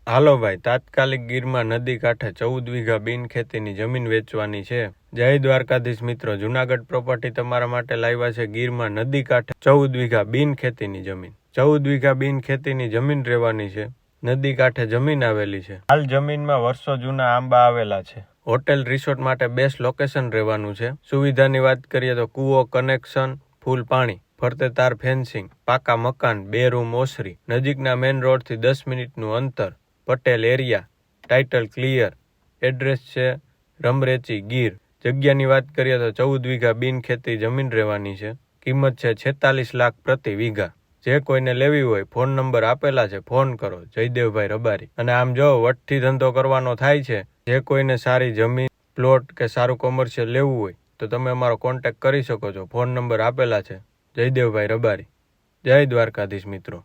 હાલો ભાઈ, તાત્કાલિક ગીરમાં નદી કાંઠે 14 વીઘા બિનખેતીની જમીન વેચવાની છે. જય દ્વારકાધીશ મિત્રો, જુનાગઢ પ્રોપર્ટી તમારા માટે લાવ્યા છે. ગીરમાં નદી કાંઠે 14 વીઘા બિનખેતીની જમીન. 14 વીઘા બિનખેતીની જમીન રહેવાની છે. નદી કાંઠે જમીન આવેલી છે. હાલ જમીનમાં વર્ષો જૂના આંબા આવેલા છે. હોટેલ રિસોર્ટ માટે બેસ્ટ લોકેશન રહેવાનું છે. સુવિધાની વાત કરીએ તો કૂવો, કનેક્શન, ફૂલ પાણી, ફરતે તાર ફેન્સિંગ, પાકા મકાન, 2 રૂમ ઓસરી, નજીકના મેઇન રોડથી 10 મિનિટનું અંતર, Patel area, title clear, address છે રમરેચી, ગીર. જગ્યાની વાત કરીએ તો 14 વીઘા બિનખેતી જમીન રહેવાની છે. કિંમત છે 46 લાખ પ્રતિ વીઘા. જે કોઈને લેવી હોય ફોન નંબર આપેલા છે, ફોન કરો. જયદેવભાઈ રબારી. અને આમ જો વટથી ધંધો કરવાનો થાય છે, જે કોઈને સારી જમીન, પ્લોટ કે સારું કોમર્શિયલ લેવું હોય તો તમે અમારો કોન્ટેક્ટ કરી શકો છો. ફોન નંબર આપેલા છે. જયદેવભાઈ રબારી. જય દ્વારકાધીશ મિત્રો.